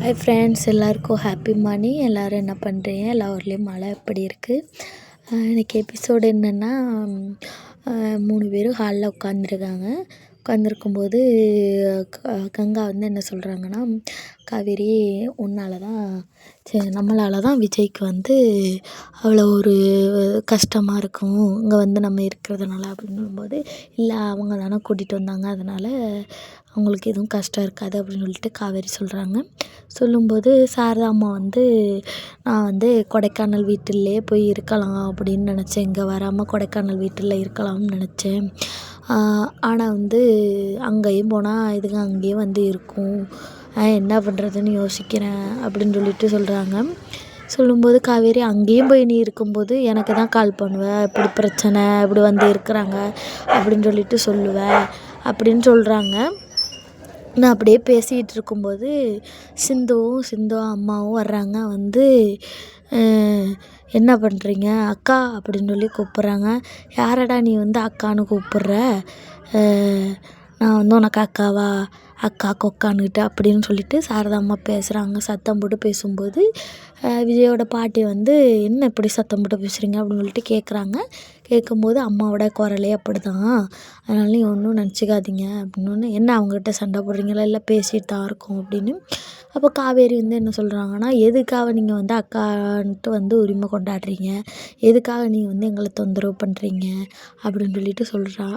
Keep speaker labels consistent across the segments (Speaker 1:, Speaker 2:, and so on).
Speaker 1: Hi friends, எல்லாருக்கும் happy morning. எல்லோரும் என்ன பண்ணுறீங்க? எல்லா ஊர்லேயும் மழை எப்படி இருக்குது? இன்றைக்கி எபிசோடு என்னென்னா, 3 பேரும் ஹாலில் உட்காந்துருக்காங்க. உட்காந்துருக்கும்போது கங்கா வந்து என்ன சொல்கிறாங்கன்னா, காவேரி உன்னால் தான் நம்மளால் தான் விஜய்க்கு வந்து அவ்வளோ ஒரு கஷ்டமாக இருக்கும் இங்கே வந்து நம்ம இருக்கிறதுனால அப்படின்னும்போது, இல்லை அவங்க தானே கூட்டிகிட்டு வந்தாங்க, அதனால் அவங்களுக்கு எதுவும் கஷ்டம் இருக்காது அப்படின்னு சொல்லிட்டு காவேரி சொல்கிறாங்க. சொல்லும்போது சாரதா அம்மா வந்து, நான் வந்து கொடைக்கானல் வீட்டிலே போய் இருக்கலாம் அப்படின்னு நினச்சேன், இங்கே வராமல் கொடைக்கானல் வீட்டில் இருக்கலாம்னு நினச்சேன். ஆனால் வந்து அங்கேயும் போனால் இதுங்க அங்கேயே வந்து இருக்கும், என்ன பண்ணுறதுன்னு யோசிக்கிறேன் அப்படின்னு சொல்லிட்டு சொல்கிறாங்க. சொல்லும்போது காவேரி, அங்கேயும் போய் நீ இருக்கும்போது எனக்கு தான் கால் பண்ணுவேன், இப்படி பிரச்சனை இப்படி வந்து இருக்கிறாங்க அப்படின்னு சொல்லிட்டு சொல்லுவேன் அப்படின்னு சொல்கிறாங்க. நான் அப்படியே பேசிகிட்டு இருக்கும்போது சிந்து அம்மாவும் வர்றாங்க. வந்து என்ன பண்ணுறீங்க அக்கா அப்படின்னு சொல்லி கூப்பிட்றாங்க. யாரடா நீ வந்து அக்கான்னு கூப்பிட்ற? நான் வந்து உனக்கு அக்காவா? அக்கா கொக்கான்னுக்கிட்ட அப்படின்னு சொல்லிட்டு சாரதா அம்மா பேசுகிறாங்க. சத்தம் போட்டு பேசும்போது விஜயோட பாட்டி வந்து, என்ன இப்படி சத்தம் போட்டு பேசுகிறீங்க அப்படின்னு சொல்லிட்டு கேட்குறாங்க. கேட்கும்போது அம்மாவோட குரலே அப்படி தான், அதனால நீ ஒன்றும் நினச்சிக்காதீங்க அப்படின்னு. என்ன அவங்ககிட்ட சண்டை போடுறீங்களா? இல்லை பேசிகிட்டு தான் இருக்கோம் அப்படின்னு. அப்போ காவேரி வந்து என்ன சொல்கிறாங்கன்னா, எதுக்காக நீங்கள் வந்து அக்கான்ட்டு வந்து உரிமை கொண்டாடுறீங்க, எதுக்காக நீங்கள் வந்து எங்களை தொந்தரவு பண்ணுறீங்க அப்படின்னு சொல்லிட்டு சொல்கிறா.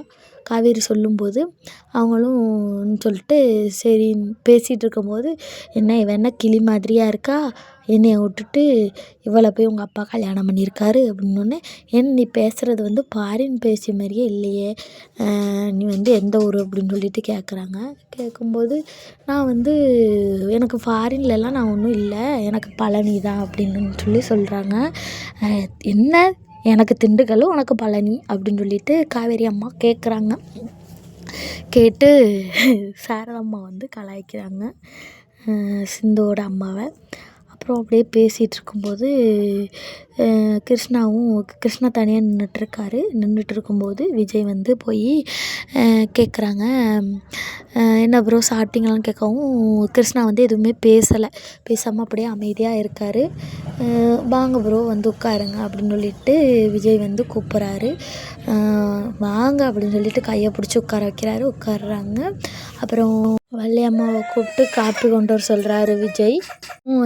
Speaker 1: காவேரி சொல்லும்போது அவங்களும் சொல்லிட்டு சரி பேசிகிட்டு இருக்கும்போது, என்ன இவன் என்ன கிளி மாதிரியாக இருக்கா, என்னைய விட்டுட்டு இவளை போய் உங்கள் அப்பா கல்யாணம் பண்ணியிருக்காரு அப்படின்னோடனே, ஏன் நீ பேசுகிறது வந்து ஃபாரின் பேசிய மாதிரியே இல்லையே, நீ வந்து எந்த ஊர் அப்படின்னு சொல்லிட்டு கேட்குறாங்க. கேட்கும்போது நான் வந்து எனக்கு ஃபாரின்லலாம் நான் ஒன்றும் இல்லை, எனக்கு பழனி தான் அப்படின்னு சொல்லி சொல்கிறாங்க. என்ன எனக்கு திண்டுக்கல், உனக்கு பழனி அப்படின்னு சொல்லிட்டு காவேரி அம்மா கேட்குறாங்க. கேட்டு சாரதம்மா வந்து கலாய்க்கிறாங்க சிந்துவோட அம்மாவை. அப்புறம் அப்படியே பேசிகிட்டு இருக்கும்போது கிருஷ்ணா தனியாக நின்றுட்டு இருக்கும்போது விஜய் வந்து போய் கேட்குறாங்க, என்ன ப்ரோ சாப்பிட்டீங்களான்னு கேட்கவும் கிருஷ்ணா வந்து எதுவுமே பேசாமல் அப்படியே அமைதியாக இருக்கார். வாங்க ப்ரோ வந்து உட்காருங்க அப்படின்னு சொல்லிட்டு விஜய் வந்து கூப்பிட்றாரு. வாங்க அப்படின்னு சொல்லிட்டு கையை பிடிச்சி உட்கார வைக்கிறாரு. உட்காடுறாங்க. அப்புறம் வள்ளியம்மாவை கூப்பிட்டு காப்பி கொண்டு வர சொல்கிறாரு விஜய்.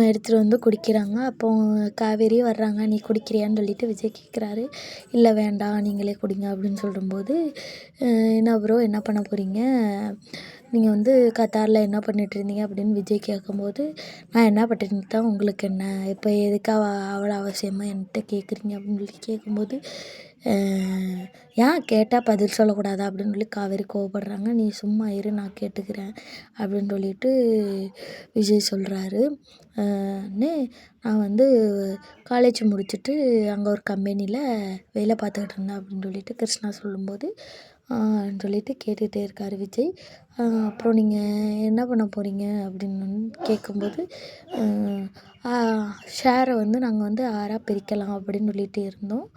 Speaker 1: எடுத்துகிட்டு வந்து குடிக்கிறாங்க. அப்போ காவேரி வர்றாங்க. நீ குடிக்கிறியான்னு சொல்லிட்டு விஜய் கேட்குறாரு. இல்லை வேண்டாம் நீங்களே குடிங்க அப்படின்னு சொல்லும்போது, என்ன ப்ரோ என்ன பண்ண போகிறீங்க, நீங்கள் வந்து கத்தாரில் என்ன பண்ணிட்டு இருந்தீங்க அப்படின்னு விஜய் கேட்கும்போது, நான் என்ன பண்ணிட்டு தான் உங்களுக்கு என்ன, இப்போ எதுக்காக அவ்வளோ அவசியமாக என்கிட்ட கேட்குறீங்க அப்படின்னு சொல்லி கேட்கும்போது, ஏன் கேட்டால் பதில் சொல்லக்கூடாதா அப்படின்னு சொல்லி காவேரி கோவப்படுறாங்க. நீ சும்மா இரு நான் கேட்டுக்கிறேன் அப்படின்னு சொல்லிட்டு விஜய் சொல்கிறாரு. நான் வந்து காலேஜ் முடிச்சுட்டு அங்கே ஒரு கம்பெனியில் வேலை பார்த்துக்கிட்டு இருந்தேன் அப்படின்னு சொல்லிட்டு கிருஷ்ணா சொல்லும்போது சொல்லிட்டு கேட்டுகிட்டே இருக்கார் விஜய். அப்புறம் நீங்கள் என்ன பண்ண போகிறீங்க அப்படின்னு கேட்கும்போது, ஷேரை வந்து நாங்கள் வந்து 6ஆக பிரிக்கலாம் அப்படின்னு சொல்லிட்டு இருந்தோம்.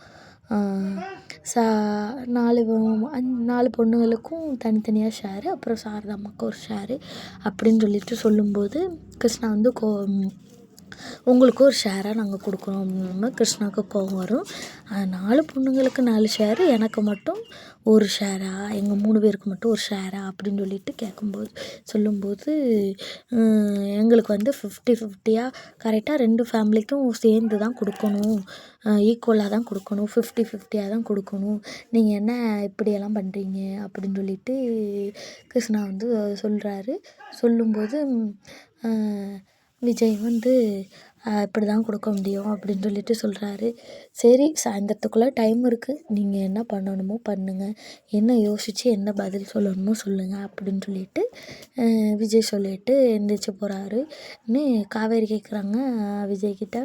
Speaker 1: 4 பொண்ணுங்களுக்கும் தனித்தனியாக ஷேரு, அப்புறம் சாரதா அம்மாவுக்கு ஒரு ஷேரு அப்படின்னு சொல்லிட்டு சொல்லும்போது கிருஷ்ணா வந்து உங்களுக்கு ஒரு ஷேராக நாங்கள் கொடுக்குறோம் அப்படின்னு கிருஷ்ணாவுக்கு கோவம் வரும். 4 பொண்ணுங்களுக்கு 4 ஷேரு, எனக்கு மட்டும் ஒரு ஷேரா, எங்கள் 3 பேருக்கு மட்டும் ஒரு ஷேரா அப்படின்னு சொல்லிட்டு சொல்லும்போது, எங்களுக்கு வந்து 50-50 கரெக்டாக 2 ஃபேமிலிக்கும் சேர்ந்து தான் கொடுக்கணும், ஈக்குவலாக தான் கொடுக்கணும், 50-50 தான் கொடுக்கணும், நீங்கள் என்ன இப்படியெல்லாம் பண்ணுறீங்க அப்படின்னு சொல்லிட்டு கிருஷ்ணா வந்து சொல்கிறாரு. சொல்லும்போது விஜய் வந்து இப்படி தான் கொடுக்க முடியும் அப்படின்னு சொல்லிட்டு சொல்கிறாரு. சரி சாயந்தரத்துக்குள்ளே டைம் இருக்குது, நீங்கள் என்ன பண்ணணுமோ பண்ணுங்கள், என்ன யோசித்து என்ன பதில் சொல்லணுமோ சொல்லுங்கள் அப்படின்னு சொல்லிட்டு விஜய் சொல்லிட்டு எந்திரிச்சு போகிறாரு. காவேரி கேட்குறாங்க விஜய்கிட்ட,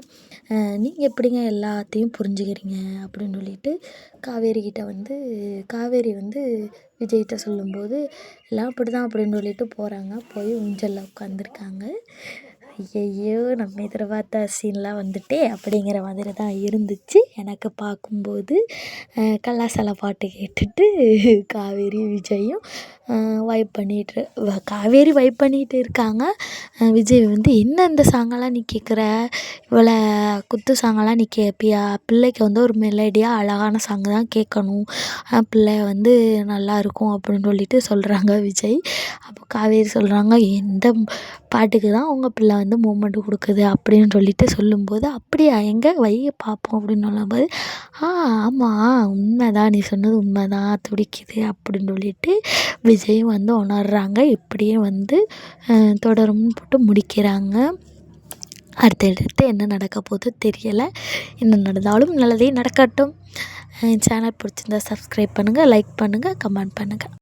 Speaker 1: நீங்கள் எப்படிங்க எல்லாத்தையும் புரிஞ்சுக்கிறீங்க அப்படின்னு சொல்லிட்டு காவேரி வந்து விஜய்கிட்ட சொல்லும்போது, எல்லாம் அப்படி தான் அப்படின்னு சொல்லிட்டு போகிறாங்க. போய் ஊஞ்சலில் உட்காந்துருக்காங்க. ஐயையோ நம்ம எதிர்பார்த்த சீன்லாம் வந்துட்டே அப்படிங்கிற மாதிரி தான் இருந்துச்சு எனக்கு பார்க்கும்போது. கல்லாசல பாட்டு கேட்டுட்டு காவேரி விஜயும் வைப் பண்ணிட்டு காவேரி வைப் பண்ணிகிட்டு இருக்காங்க. விஜய் வந்து என்ன இந்த சாங்கெல்லாம் நீ கேட்குற, இவ்வளோ குத்து சாங்கெல்லாம் நீ கேட்பியா, பிள்ளைக்கு வந்து ஒரு மெலடியாக அழகான சாங்கு தான் கேட்கணும், பிள்ளை வந்து நல்லாயிருக்கும் அப்படின்னு சொல்லிட்டு சொல்கிறாங்க விஜய். அப்போ காவேரி சொல்கிறாங்க, எந்த பாட்டுக்கு தான் உங்கள் பிள்ளை வந்து மூமெண்ட்டு கொடுக்குது அப்படின்னு சொல்லிட்டு சொல்லும்போது, அப்படியா எங்கே வை பார்ப்போம் அப்படின்னு சொல்லும்போது, ஆமாம் உண்மைதான், நீ சொன்னது உண்மைதான், துடிக்குது அப்படின்னு சொல்லிட்டு விஜயும் வந்து உணர்றாங்க. இப்படியே வந்து தொடரும்னு போட்டு முடிக்கிறாங்க. அடுத்தடுத்து என்ன நடக்க போகுதோ தெரியலை. என்ன நடந்தாலும் நல்லதே நடக்கட்டும். சேனல் பிடிச்சிருந்தா சப்ஸ்கிரைப் பண்ணுங்கள், லைக் பண்ணுங்கள், கமெண்ட் பண்ணுங்கள்.